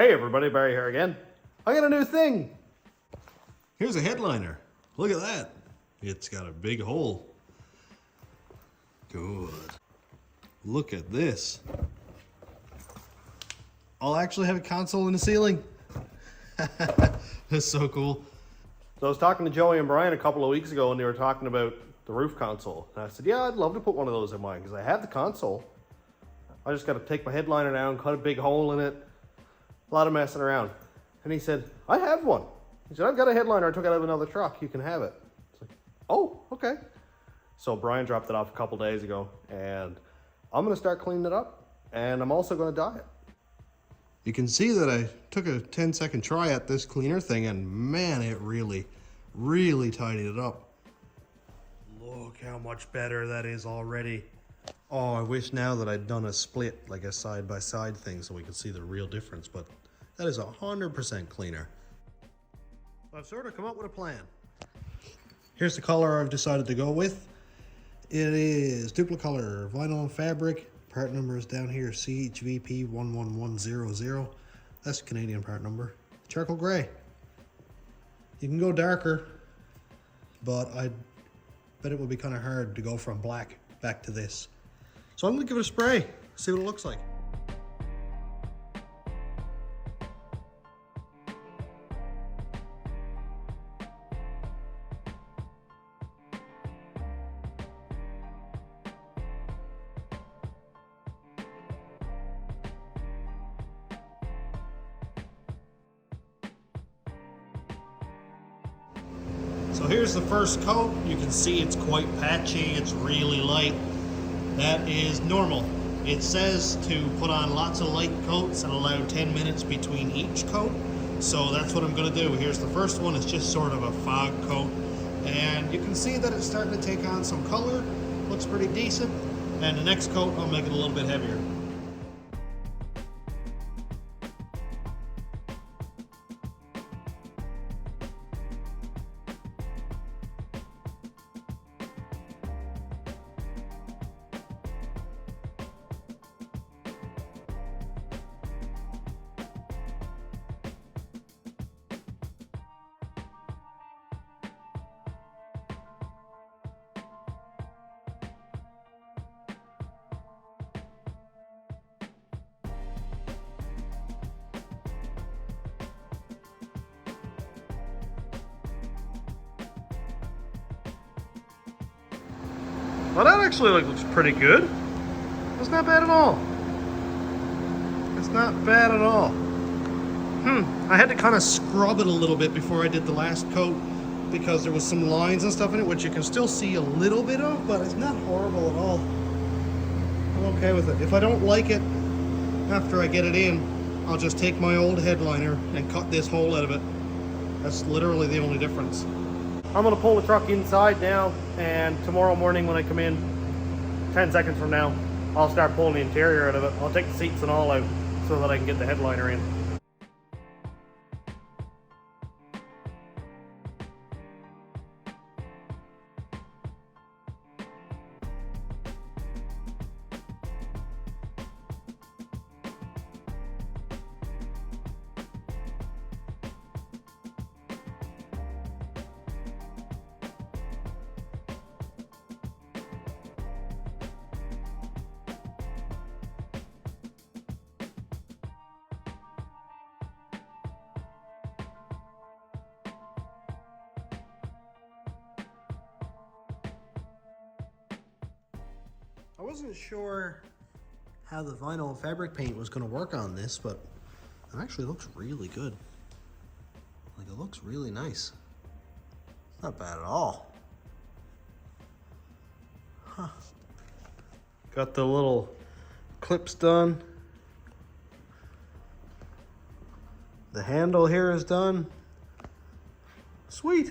Hey everybody, Barry here again. I got a new thing. Here's a headliner. Look at that. It's got a big hole. Good. Look at this. I'll actually have a console in the ceiling. That's so cool. So I was talking to Joey and Brian a couple of weeks ago and they were talking about the roof console. And I said, yeah, I'd love to put one of those in mine because I have the console. I just got to take my headliner down, cut a big hole in it. A lot of messing around. And he said, I have one. He said, I've got a headliner I took out of another truck. You can have it. It's like, oh, okay. So Brian dropped it off a couple days ago and I'm going to start cleaning it up and I'm also going to dye it. You can see that I took a 10-second try at this cleaner thing and man, it really tidied it up. Look how much better that is already. Oh, I wish now that I'd done a split, like a side-by-side thing so we could see the real difference, but that is 100% cleaner. So I've sort of come up with a plan. Here's the color I've decided to go with. It is Duplicolor vinyl and fabric. Part number is down here, CHVP 11100. That's the Canadian part number. Charcoal gray. You can go darker, but I bet it would be kind of hard to go from black back to this. So I'm gonna give it a spray, see what it looks like. So here's the first coat. You can see it's quite patchy, it's really light. That is normal. It says to put on lots of light coats and allow 10 minutes between each coat. So that's what I'm gonna do. Here's the first one, it's just sort of a fog coat. And you can see that it's starting to take on some color, looks pretty decent. And the next coat, I'll make it a little bit heavier. Well, that actually looks pretty good. It's not bad at all. It's not bad at all. I had to kind of scrub it a little bit before I did the last coat because there was some lines and stuff in it which you can still see a little bit of, but it's not horrible at all. I'm okay with it. If I don't like it after I get it in, I'll just take my old headliner and cut this hole out of it. That's literally the only difference. I'm gonna pull the truck inside now, and tomorrow morning when I come in, 10 seconds from now, I'll start pulling the interior out of it. I'll take the seats and all out so that I can get the headliner in. I wasn't sure how the vinyl fabric paint was going to work on this, but it actually looks really good. Like, it looks really nice. It's not bad at all. Huh. Got the little clips done. The handle here is done. Sweet.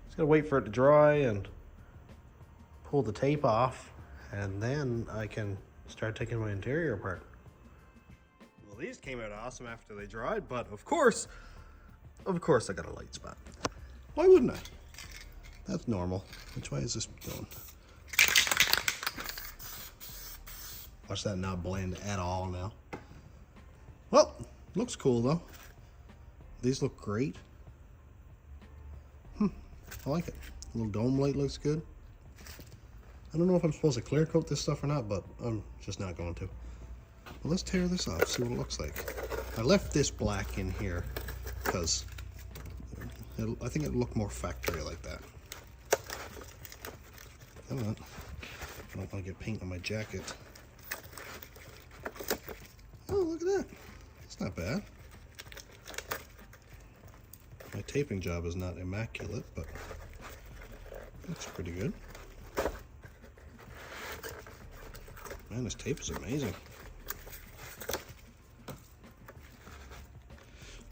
Just gotta wait for it to dry and pull the tape off, and then I can start taking my interior apart. Well, these came out awesome after they dried, but of course I got a light spot. Why wouldn't I? That's normal. Which way is this going? Watch that not blend at all now. Well, Looks cool though. These look great. I like it. A little dome light looks good. I don't know if I'm supposed to clear coat this stuff or not, but I'm just not going to. Well, let's tear this off, see what it looks like. I left this black in here because I think it'll look more factory like that. Come on. I don't want to get paint on my jacket. Oh, look at that. It's not bad. My taping job is not immaculate, but looks pretty good. Man, this tape is amazing.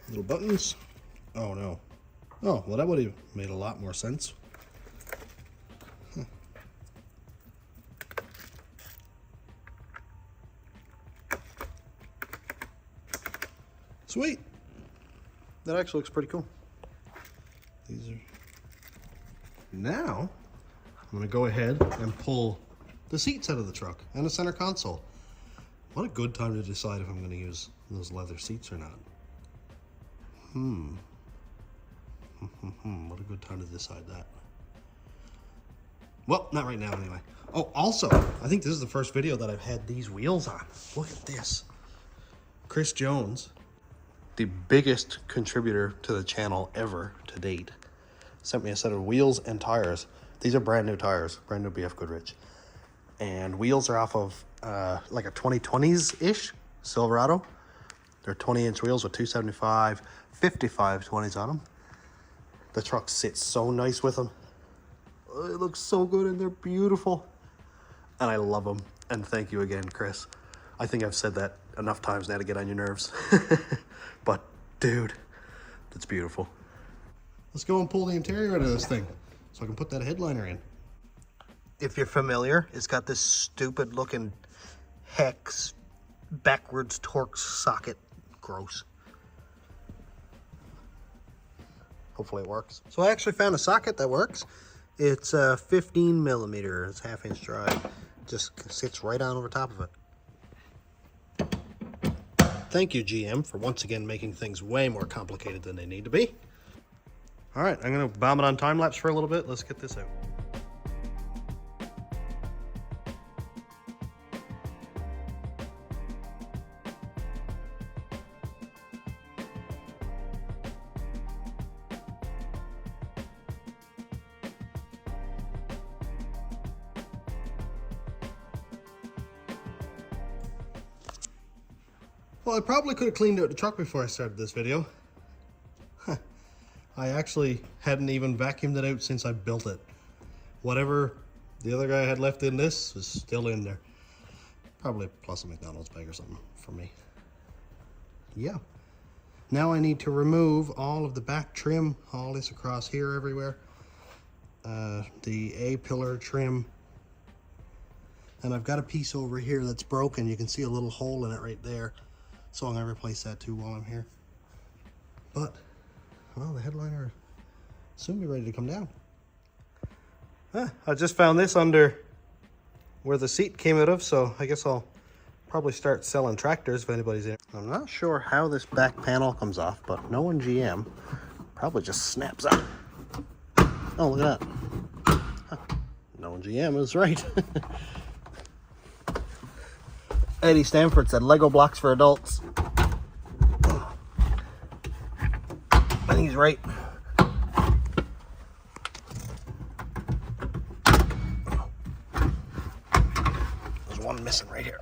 Little buttons. Oh no. Oh, well that would have made a lot more sense. Huh. Sweet. That actually looks pretty cool. These are... Now, I'm gonna go ahead and pull the seats out of the truck and the center console. What a good time to decide if I'm gonna use those leather seats or not. What a good time to decide that. Well, not right now anyway. Oh, also, I think this is the first video that I've had these wheels on. Look at this. Chris Jones, the biggest contributor to the channel ever to date, sent me a set of wheels and tires. These are brand new tires, brand new BF Goodrich. And wheels are off of like a 2020s-ish Silverado. They're 20-inch wheels with 275, 55 20s on them. The truck sits so nice with them. It looks so good and they're beautiful. And I love them. And thank you again, Chris. I think I've said that enough times now to get on your nerves. But dude, that's beautiful. Let's go and pull the interior out of this thing so I can put that headliner in. If you're familiar, it's got this stupid looking hex backwards Torx socket. Gross. Hopefully it works. So I actually found a socket that works. It's 15 millimeter. It's 1/2 inch drive. Just sits right on over top of it. Thank you, GM, for once again making things way more complicated than they need to be. All right, I'm gonna bomb it on time lapse for a little bit. Let's get this out. Well, I probably could have cleaned out the truck before I started this video. I actually hadn't even vacuumed it out since I built it. Whatever the other guy had left in this is still in there. Probably plus a McDonald's bag or something for me. Yeah. Now I need to remove all of the back trim, all this across here everywhere. The A-pillar trim. And I've got a piece over here that's broken. You can see a little hole in it right there. So I'm gonna replace that too while I'm here. But, well, the headliner will soon be ready to come down. I just found this under where the seat came out of, so I guess I'll probably start selling tractors if anybody's in. I'm not sure how this back panel comes off, but knowing GM, probably just snaps out. Oh, look at that. Huh. Knowing GM is right. Eddie Stanford said Lego blocks for adults. I think he's right. There's one missing right here.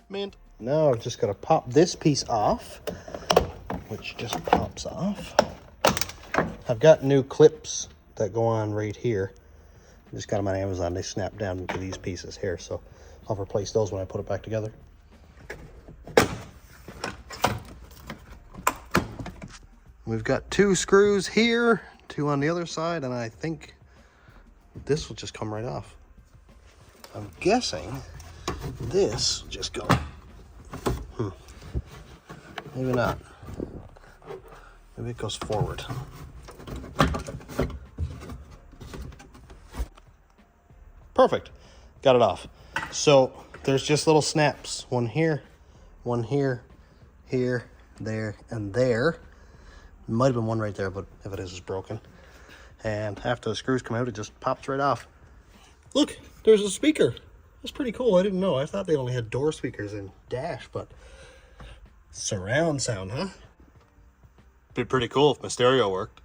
Mint. Now I've just got to pop this piece off, which just pops off. I've got new clips that go on right here. I just got them on Amazon. They snap down into these pieces here, so I'll replace those when I put it back together. We've got 2 screws here, 2 on the other side, and I think this will just come right off. I'm guessing this will just go. Maybe not. Maybe it goes forward. Perfect. Got it off. So there's just little snaps. One here, One here, here, there, and there. Might have been one right there, but if it is, it's broken. And after the screws come out, it just pops right off. Look, there's a speaker. That's pretty cool. I didn't know. I thought they only had door speakers in dash, but surround sound, huh? Be pretty cool if my stereo worked.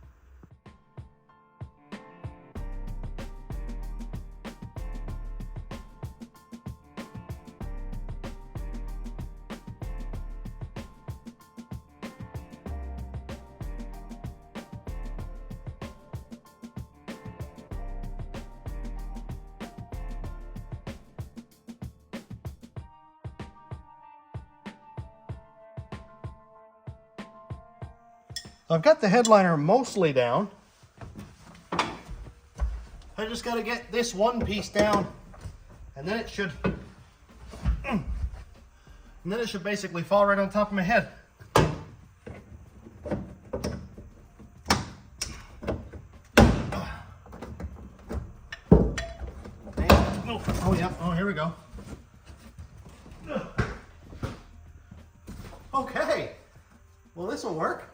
I've got the headliner mostly down. I just got to get this one piece down, and then it should basically fall right on top of my head. Oh yeah, oh here we go. Okay, well this will work.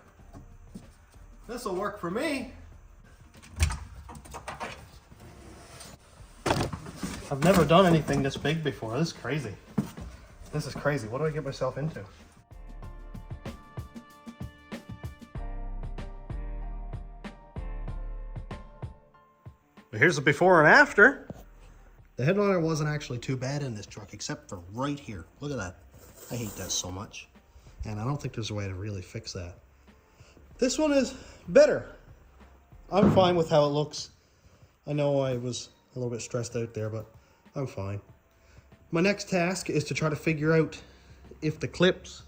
This will work for me. I've never done anything this big before. This is crazy. This is crazy. What do I get myself into? But here's the before and after. The headliner wasn't actually too bad in this truck, except for right here. Look at that. I hate that so much. And I don't think there's a way to really fix that. This one is better. I'm fine with how it looks. I know I was a little bit stressed out there, but I'm fine. My next task is to try to figure out if the clips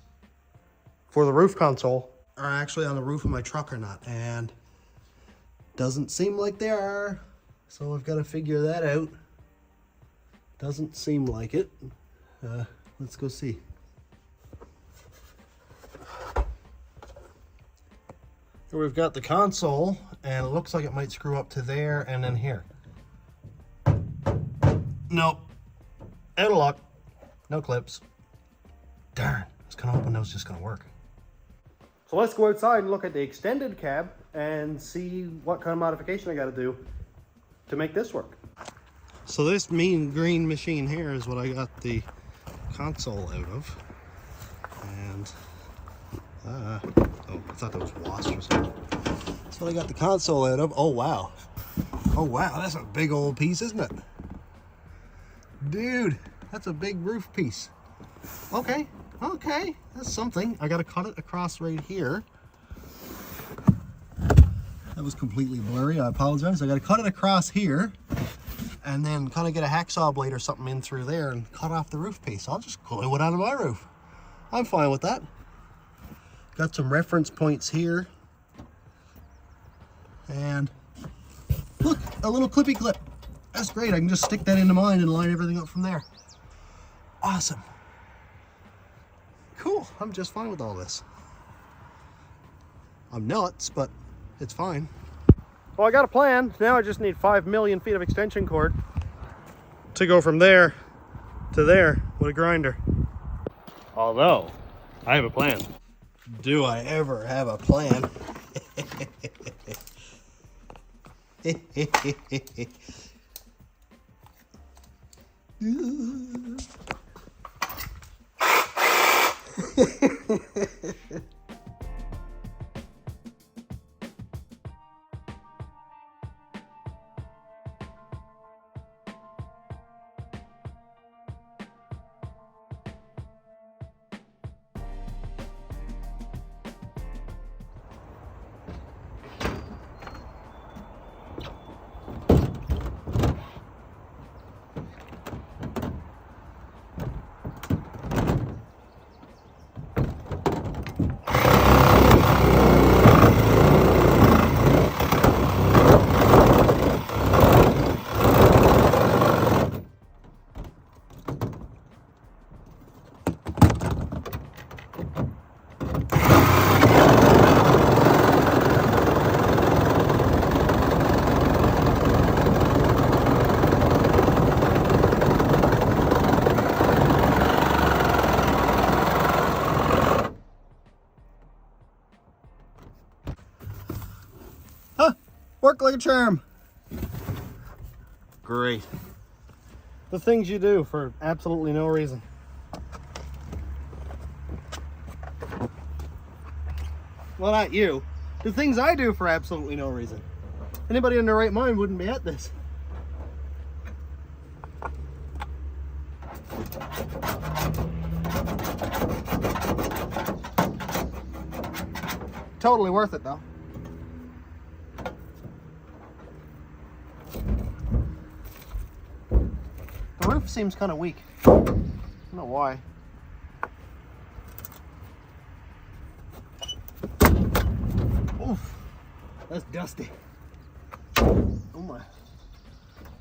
for the roof console are actually on the roof of my truck or not. And doesn't seem like they are. So I've got to figure that out. Doesn't seem like it. Let's go see. Here we've got the console, and it looks like it might screw up to there and then here. Nope. Out of luck. No clips. Darn. I was kind of hoping that was just going to work. So let's go outside and look at the extended cab and see what kind of modification I got to do to make this work. So this mean green machine here is what I got the console out of. And oh, I thought that was wasp or something. That's what I got the console out of. Oh, wow. Oh, wow. That's a big old piece, isn't it? Dude, that's a big roof piece. Okay. Okay. That's something. I got to cut it across right here. That was completely blurry. I apologize. I got to cut it across here and then kind of get a hacksaw blade or something in through there and cut off the roof piece. I'll just glue it onto my roof. I'm fine with that. Got some reference points here. And look, a little clippy clip. That's great. I can just stick that into mine and line everything up from there. Awesome. Cool. I'm just fine with all this. I'm nuts, but it's fine. Well, I got a plan. Now I just need 5 million feet of extension cord to go from there to there with a grinder. Although, I have a plan. Do I ever have a plan? Work like a charm. Great. The things you do for absolutely no reason. Well, not you. The things I do for absolutely no reason. Anybody in their right mind wouldn't be at this. Totally worth it though. The roof seems kind of weak. I don't know why. Oof, that's dusty. Oh my.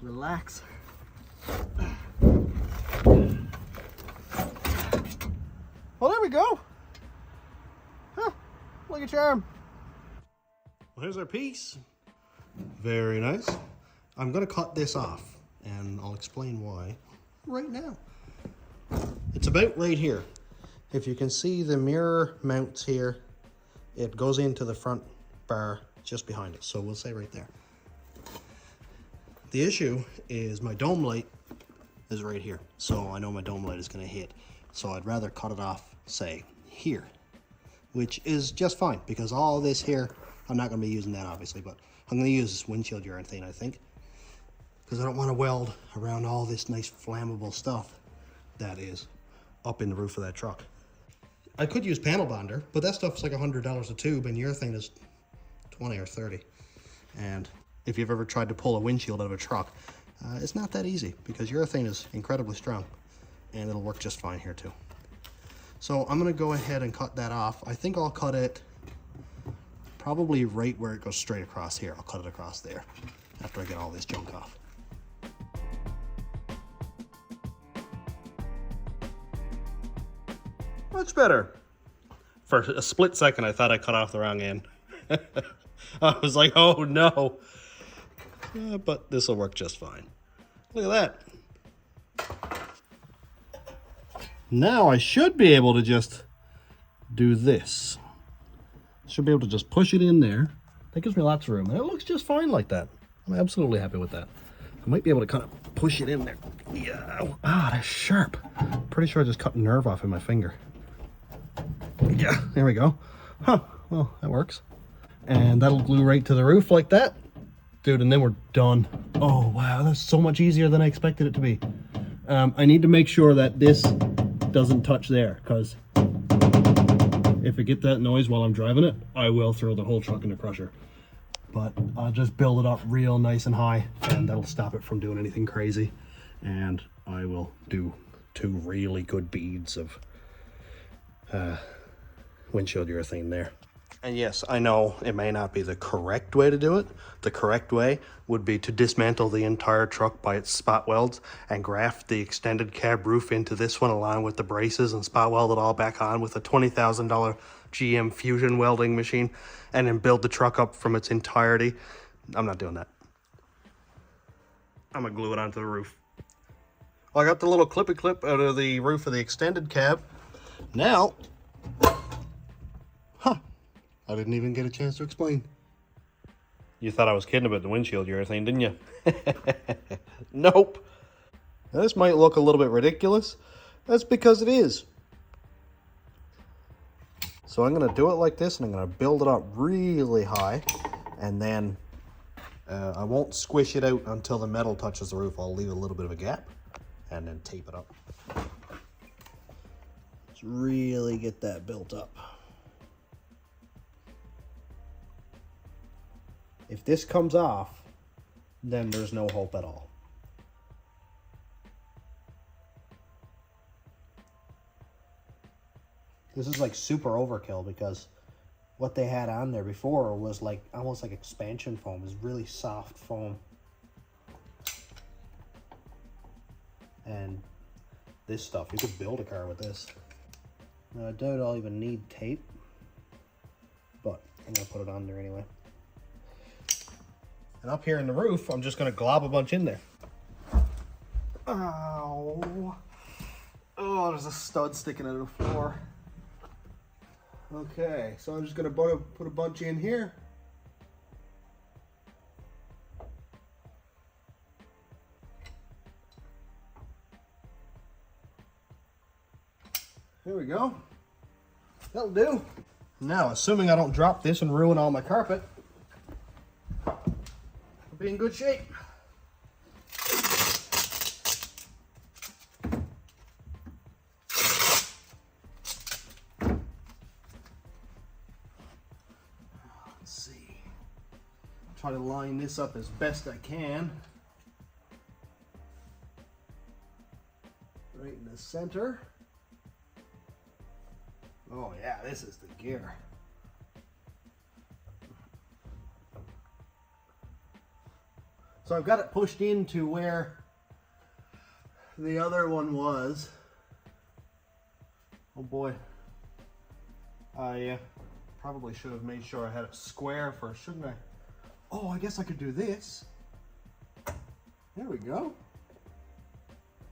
Relax. Well, there we go. Huh, like a charm. Well, here's our piece. Very nice. I'm gonna cut this off, and I'll explain why right now. It's about right here. If you can see the mirror mounts here, it goes into the front bar just behind it. So we'll say right there. The issue is my dome light is right here. So I know my dome light is gonna hit. So I'd rather cut it off, say, here, which is just fine because all this here, I'm not gonna be using that obviously, but I'm gonna use windshield urethane, I think, because I don't want to weld around all this nice flammable stuff that is up in the roof of that truck. I could use panel bonder, but that stuff's like $100 a tube and urethane is 20 or 30. And if you've ever tried to pull a windshield out of a truck, it's not that easy because urethane is incredibly strong and it'll work just fine here too. So I'm gonna go ahead and cut that off. I think I'll cut it probably right where it goes straight across here. I'll cut it across there after I get all this junk off. Much better. For a split second, I thought I cut off the wrong end. I was like, oh no. But this will work just fine. Look at that. Now I should be able to just do this. Should be able to just push it in there. That gives me lots of room. And it looks just fine like that. I'm absolutely happy with that. I might be able to kind of push it in there. Yeah. Ah, that's sharp. Pretty sure I just cut a nerve off in my finger. Yeah, there we go. Huh, well, that works. And that'll glue right to the roof like that. Dude, and then we're done. Oh, wow, that's so much easier than I expected it to be. I need to make sure that this doesn't touch there, because if I get that noise while I'm driving it, I will throw the whole truck in the crusher. But I'll just build it up real nice and high, and that'll stop it from doing anything crazy. And I will do 2 really good beads of windshield urethane there. And yes, I know it may not be the correct way to do it. The correct way would be to dismantle the entire truck by its spot welds and graft the extended cab roof into this one along with the braces and spot weld it all back on with a $20,000 GM Fusion welding machine and then build the truck up from its entirety. I'm not doing that. I'm gonna glue it onto the roof. Well, I got the little clippy clip out of the roof of the extended cab. Now, I didn't even get a chance to explain. You thought I was kidding about the windshield urethane, didn't you? Nope. Now, this might look a little bit ridiculous. That's because it is. So I'm going to do it like this, and I'm going to build it up really high, and then I won't squish it out until the metal touches the roof. I'll leave a little bit of a gap, and then tape it up. Let's really get that built up. If this comes off, then there's no hope at all. This is like super overkill because what they had on there before was like almost like expansion foam. It's really soft foam. And this stuff, you could build a car with this. Now, I doubt I'll even need tape, but I'm gonna put it on there anyway. And up here in the roof, I'm just gonna glob a bunch in there. Ow. Oh, there's a stud sticking out of the floor. Okay, so I'm just gonna put a bunch in here. we go. That'll do. Now, assuming I don't drop this and ruin all my carpet, I'll be in good shape. Let's see. Try to line this up as best I can. Right in the center. Oh yeah, this is the gear. So I've got it pushed into where the other one was. Oh boy. I probably should have made sure I had it square first, shouldn't I? Oh, I guess I could do this. There we go.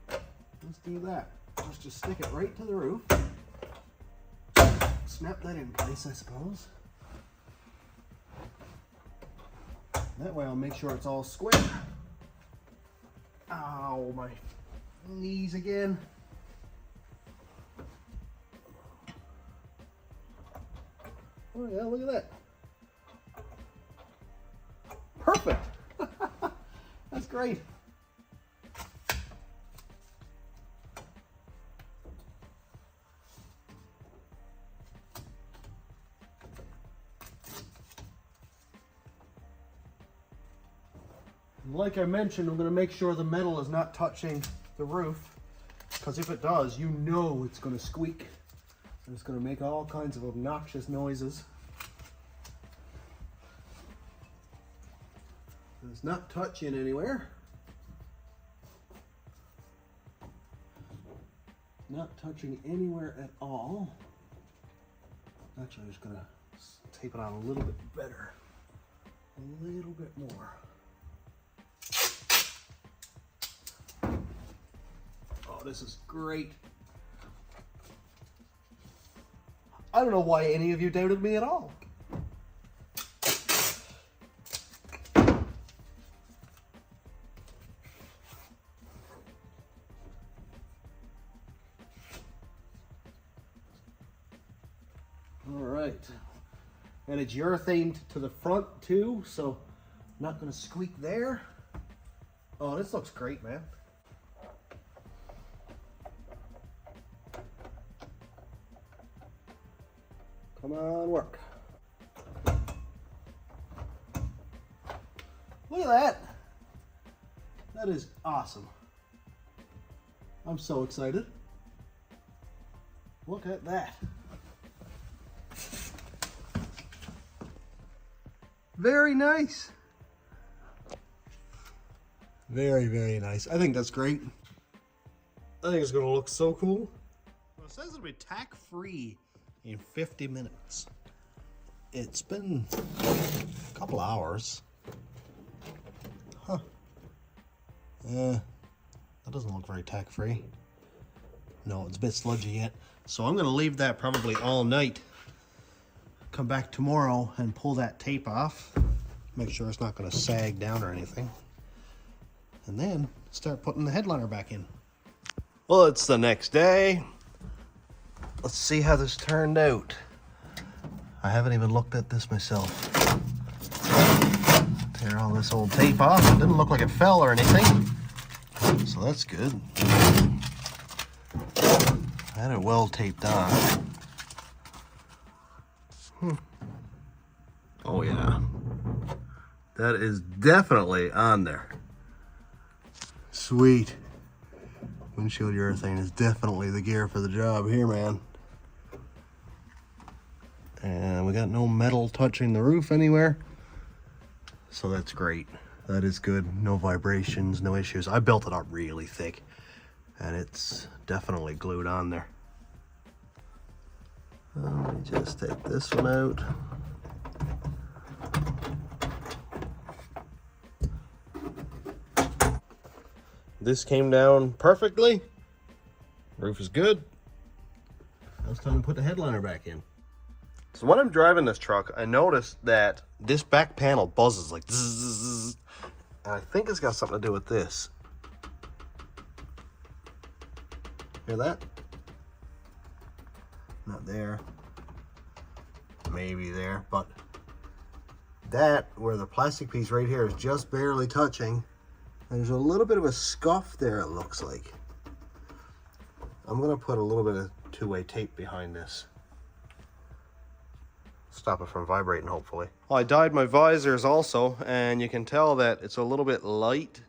Let's do that. Let's just stick it right to the roof. Snap that in place, I suppose. That way I'll make sure it's all square. Ow, my knees again. Oh yeah, look at that. Perfect. That's great. Like I mentioned, I'm going to make sure the metal is not touching the roof, because if it does, you know it's going to squeak. And it's going to make all kinds of obnoxious noises. It's not touching anywhere. Not touching anywhere at all. Actually, I'm just going to tape it on a little bit better. A little bit more. Oh, this is great. I don't know why any of you doubted me at all. All right. And it's urethaned to the front too, so not going to squeak there. Oh, this looks great, man. Come on, work. Look at that. That is awesome. I'm so excited. Look at that. Very nice. Very, very nice. I think that's great. I think it's going to look so cool. Well, it says it'll be tack-free in 50 minutes. It's been a couple hours. Huh. That doesn't look very tack-free. No, it's a bit sludgy yet. So I'm going to leave that probably all night. Come back tomorrow and pull that tape off. Make sure it's not going to sag down or anything. And then start putting the headliner back in. Well, it's the next day. Let's see how this turned out. I haven't even looked at this myself. Tear all this old tape off. It didn't look like it fell or anything. So that's good. I had it well taped on. Oh yeah. That is definitely on there. Sweet. Windshield urethane is definitely the gear for the job here, man. And we got no metal touching the roof anywhere. So that's great. That is good. No vibrations, no issues. I built it up really thick and it's definitely glued on there. Let me just take this one out. This came down perfectly. Roof is good. Now it's time to put the headliner back in. So when I'm driving this truck, I noticed that this back panel buzzes like zzz, and I think it's got something to do with this. Hear that? Not there. Maybe there, but that, where the plastic piece right here is just barely touching, there's a little bit of a scuff there, it looks like. I'm gonna put a little bit of two-way tape behind this. Stop it from vibrating, hopefully. Well, I dyed my visors also, and you can tell that it's a little bit light,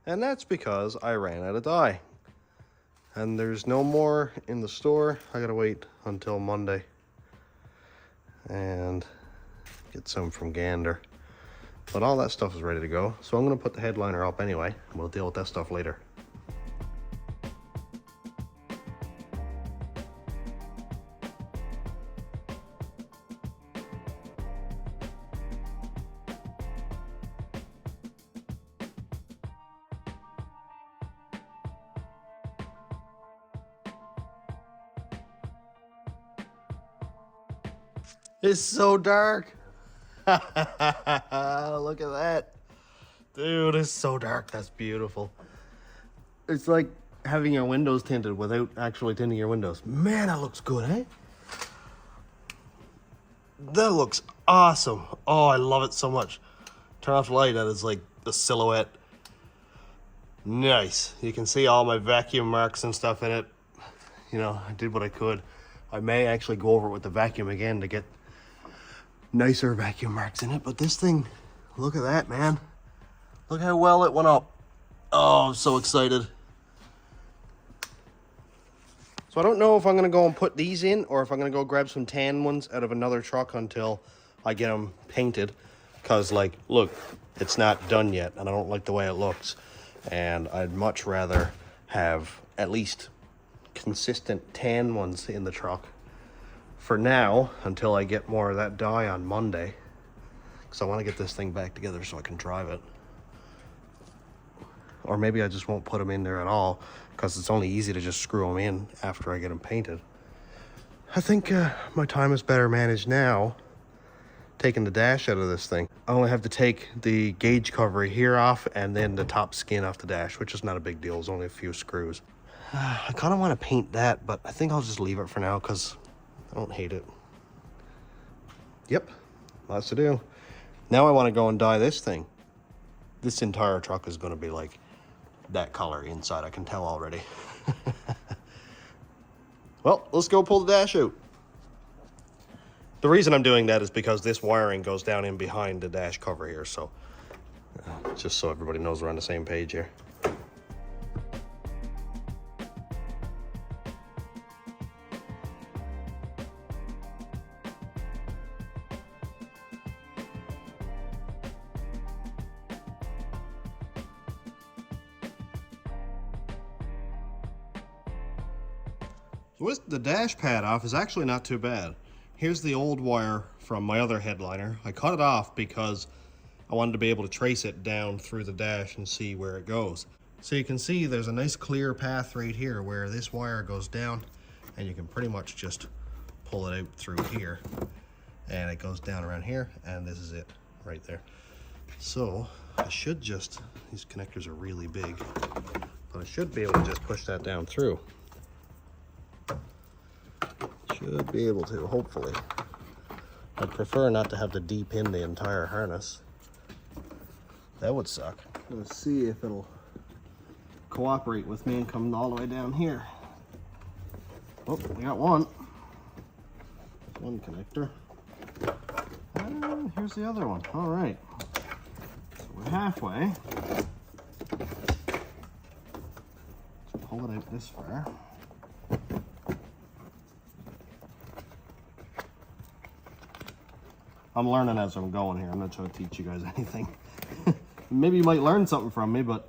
and that's because I ran out of dye. And there's no more in the store. I gotta wait until Monday and get some from Gander. But all that stuff is ready to go. So I'm gonna put the headliner up anyway, and we'll deal with that stuff later. It's so dark. Look at that. Dude, it's so dark. That's beautiful. It's like having your windows tinted without actually tinting your windows. Man, that looks good, eh? That looks awesome. Oh, I love it so much. Turn off the light, that is like the silhouette. Nice. You can see all my vacuum marks and stuff in it. You know, I did what I could. I may actually go over it with the vacuum again to get nicer vacuum marks in it, but this thing, look at that, man. Look how well it went up. Oh, I'm so excited. So I don't know if I'm gonna go and put these in or if I'm gonna go grab some tan ones out of another truck until I get them painted, because like, look, it's not done yet and I don't like the way it looks, and I'd much rather have at least consistent tan ones in the truck for now until I get more of that dye on Monday, because I want to get this thing back together so I can drive it. Or maybe I just won't put them in there at all, because it's only easy to just screw them in after I get them painted. I think my time is better managed now taking the dash out of this thing. I only have to take the gauge cover here off and then the top skin off the dash, which is not a big deal. It's only a few screws. I kind of want to paint that, but I think I'll just leave it for now because I don't hate it. Yep, lots to do. Now I want to go and dye this thing. This entire truck is going to be like that color inside, I can tell already. Well, let's go pull the dash out. The reason I'm doing that is because this wiring goes down in behind the dash cover here, so just so everybody knows we're on the same page here. With the dash pad off is actually not too bad. Here's the old wire from my other headliner. I cut it off because I wanted to be able to trace it down through the dash and see where it goes. So you can see there's a nice clear path right here where this wire goes down, and you can pretty much just pull it out through here, and it goes down around here, and this is it right there. So I should just, these connectors are really big, but I should be able to just push that down through. Should be able to, hopefully. I'd prefer not to have to de-pin the entire harness. That would suck. Let's see if it'll cooperate with me and come all the way down here. Oh, we got one. One connector. And here's the other one. All right. So we're halfway. Let's pull it out this far. I'm learning as I'm going here. I'm not trying to teach you guys anything. Maybe you might learn something from me, but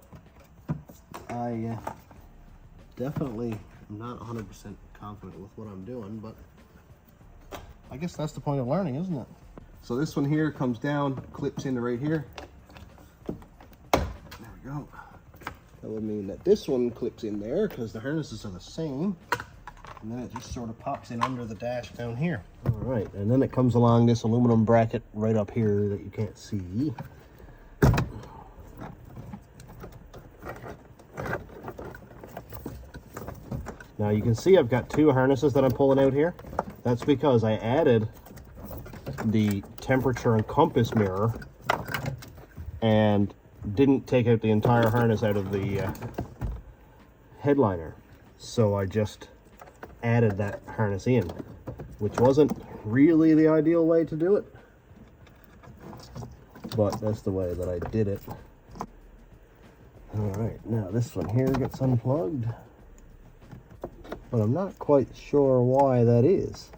I definitely am not 100% confident with what I'm doing, but I guess that's the point of learning, isn't it? So this one here comes down, clips into right here. There we go. That would mean that this one clips in there because the harnesses are the same. And then it just sort of pops in under the dash down here. All right, and then it comes along this aluminum bracket right up here that you can't see. Now you can see I've got two harnesses that I'm pulling out here. That's because I added the temperature and compass mirror and didn't take out the entire harness out of the headliner. So I just added that harness in, which wasn't really the ideal way to do it, but that's the way that I did it. All right, now this one here gets unplugged, but I'm not quite sure why that is.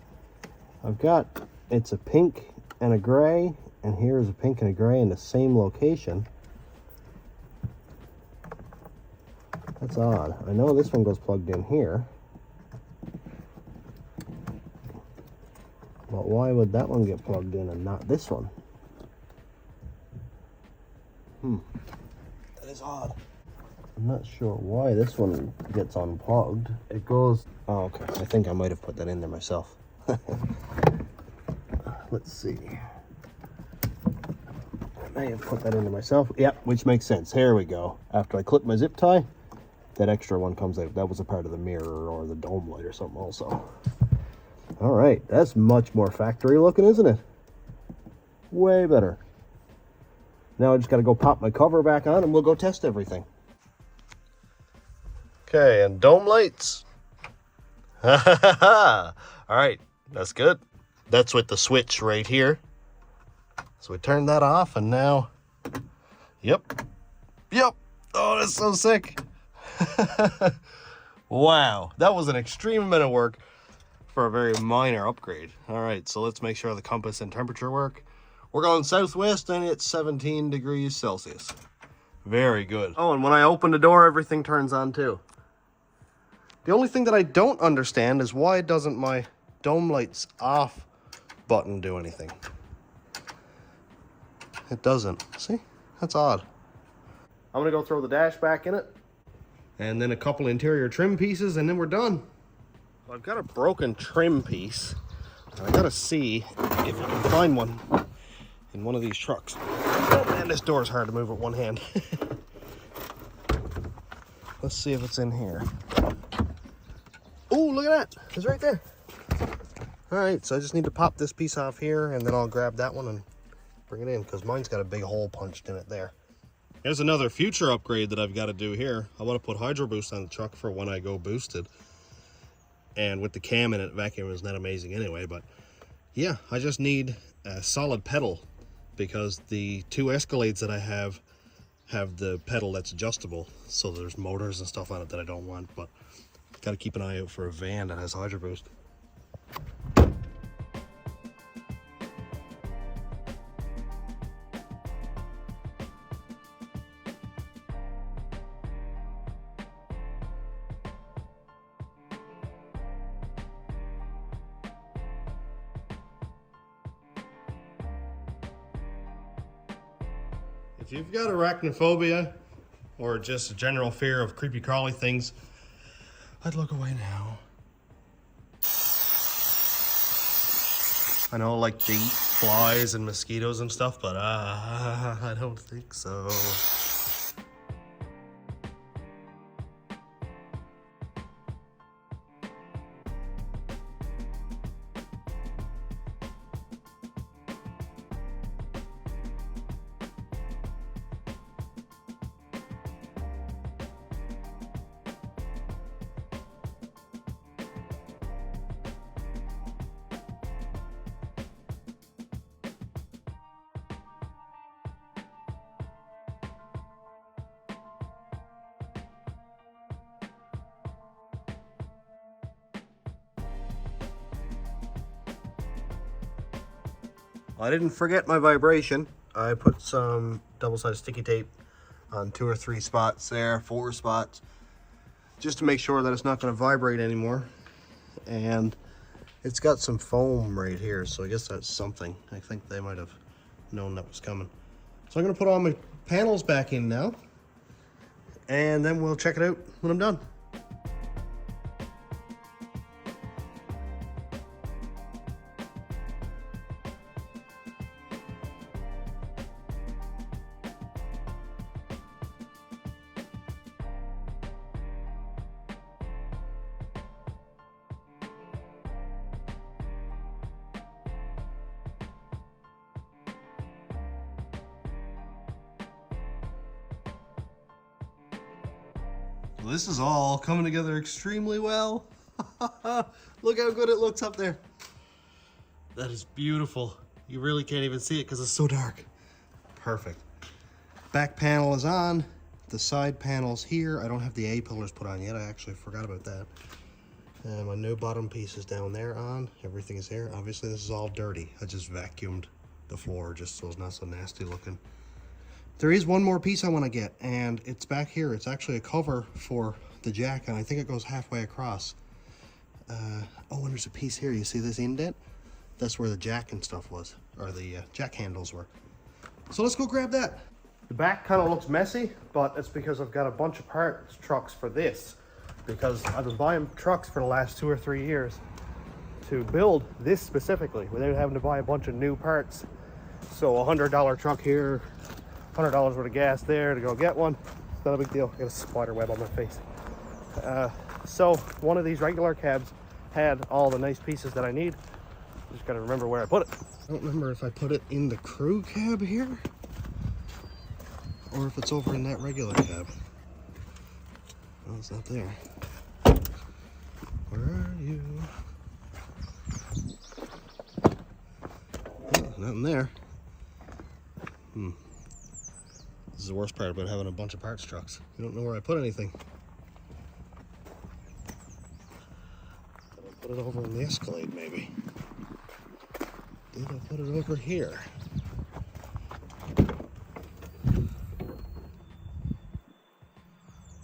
It's a pink and a gray, and here's a pink and a gray in the same location. That's odd. I know this one goes plugged in here, but why would that one get plugged in and not this one? That is odd. I'm not sure why this one gets unplugged. It goes... Oh, okay. I think I might have put that in there myself. Let's see. I may have put that into myself. Yep, which makes sense. Here we go. After I clip my zip tie, that extra one comes out. That was a part of the mirror or the dome light or something also. All right, that's much more factory looking, isn't it? Way better. Now I just got to go pop my cover back on and we'll go test everything. Okay, and dome lights. All right, that's good. That's with the switch right here. So we turned that off and now, yep. Oh, that's so sick. Wow, that was an extreme amount of work for a very minor upgrade. All right, so let's make sure the compass and temperature work. We're going southwest and it's 17 degrees Celsius. Very good. Oh, and when I open the door, everything turns on too. The only thing that I don't understand is why doesn't my dome lights off button do anything? It doesn't. See? That's odd. I'm gonna go throw the dash back in it, and then a couple interior trim pieces, and then we're done. I've got a broken trim piece. I gotta see if I can find one in one of these trucks. Oh man, this door is hard to move with one hand. Let's see if it's in here. Oh, look at that. It's right there. All right, so I just need to pop this piece off here, and then I'll grab that one and bring it in, because mine's got a big hole punched in it there. Here's another future upgrade that I've got to do here. I want to put hydro boost on the truck for when I go boosted. And with the cam in it, vacuum is not amazing anyway, but yeah, I just need a solid pedal, because the two Escalades that I have the pedal that's adjustable, so there's motors and stuff on it that I don't want, but got to keep an eye out for a van that has hydro boost. If you've got arachnophobia or just a general fear of creepy crawly things, I'd look away now. I know, like, they eat flies and mosquitoes and stuff, but I don't think so. I didn't forget my vibration. I put some double-sided sticky tape on 2 or 3 spots there, 4 spots, just to make sure that it's not going to vibrate anymore. And it's got some foam right here, so I guess that's something. I think they might have known that was coming. So I'm going to put all my panels back in now, and then we'll check it out when I'm done. This is all coming together extremely well. Look how good it looks up there. That is beautiful. You really can't even see it because it's so dark. Perfect. Back panel is on. The side panel's here. I don't have the A-pillars put on yet. I actually forgot about that. And my new bottom piece is down there on. Everything is here. Obviously this is all dirty. I just vacuumed the floor just so it's not so nasty looking. There is one more piece I want to get, and it's back here. It's actually a cover for the jack, and I think it goes halfway across. Oh, and there's a piece here. You see this indent? That's where the jack and stuff was, or the jack handles were. So let's go grab that. The back kind of looks messy, but it's because I've got a bunch of parts trucks for this. Because I've been buying trucks for the last 2 or 3 years to build this specifically without having to buy a bunch of new parts. So $100 truck here, $100 worth of gas there to go get one. It's not a big deal. I got a spider web on my face. So one of these regular cabs had all the nice pieces that I need. Just gotta remember where I put it. I don't remember if I put it in the crew cab here or if it's over in that regular cab. Oh, it's not there. Where are you? Oh, not in there. This is the worst part about having a bunch of parts trucks. You don't know where I put anything. Did I put it over in the Escalade, maybe? Did I put it over here?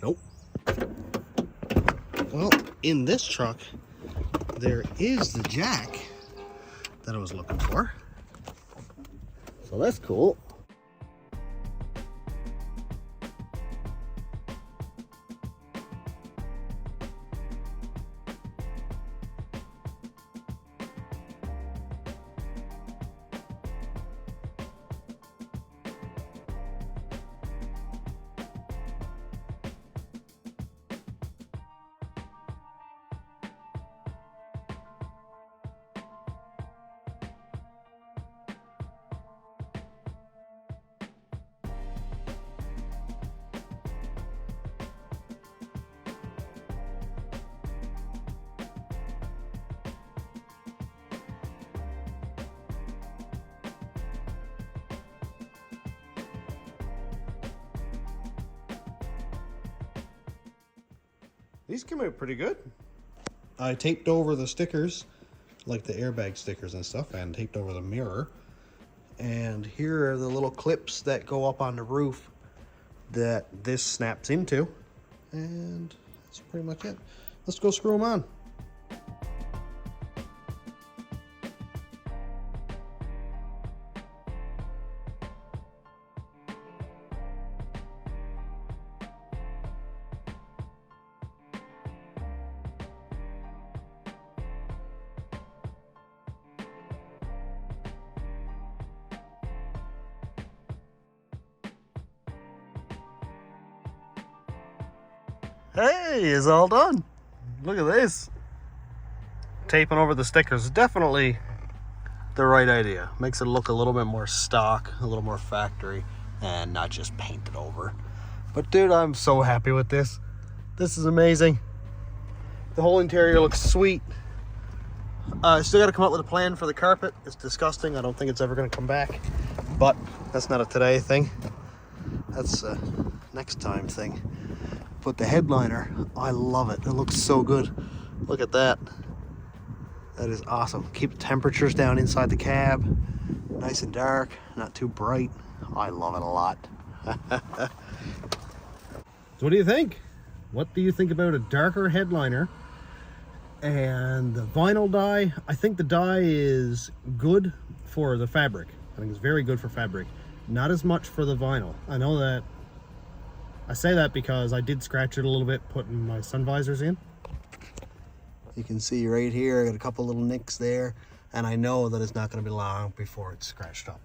Nope. Well, in this truck, there is the jack that I was looking for. So that's cool. These came out pretty good. I taped over the stickers, like the airbag stickers and stuff, and taped over the mirror. And here are the little clips that go up on the roof that this snaps into. And that's pretty much it. Let's go screw them on. Hey, it's all done. Look at this. Taping over the stickers is definitely the right idea. Makes it look a little bit more stock, a little more factory, and not just painted over. But dude, I'm so happy with this. This is amazing. The whole interior looks sweet. Still got to come up with a plan for the carpet. It's disgusting. I don't think it's ever going to come back. But that's not a today thing. That's a next time thing. But the headliner, I love it. It looks so good. Look at that. That is awesome. Keep the temperatures down inside the cab. Nice and dark, not too bright. I love it a lot. So what do you think? What do you think about a darker headliner and the vinyl dye? I think the dye is good for the fabric. I think it's very good for fabric. Not as much for the vinyl. I know that. I say that because I did scratch it a little bit putting my sun visors in. You can see right here, I got a couple little nicks there, and I know that it's not going to be long before it's scratched up.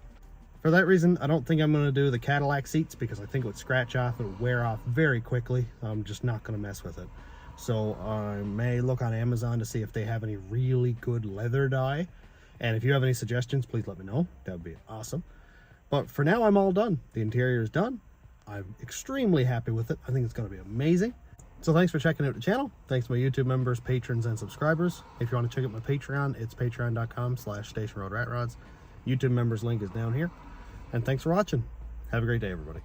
For that reason, I don't think I'm going to do the Cadillac seats because I think it would scratch off, it would wear off very quickly. I'm just not going to mess with it. So I may look on Amazon to see if they have any really good leather dye. And if you have any suggestions, please let me know. That would be awesome. But for now, I'm all done. The interior is done. I'm extremely happy with it. I think it's going to be amazing. So thanks for checking out the channel. Thanks to my YouTube members, patrons, and subscribers. If you want to check out my Patreon, it's patreon.com/stationroadratrods. YouTube members link is down here. And thanks for watching. Have a great day, everybody.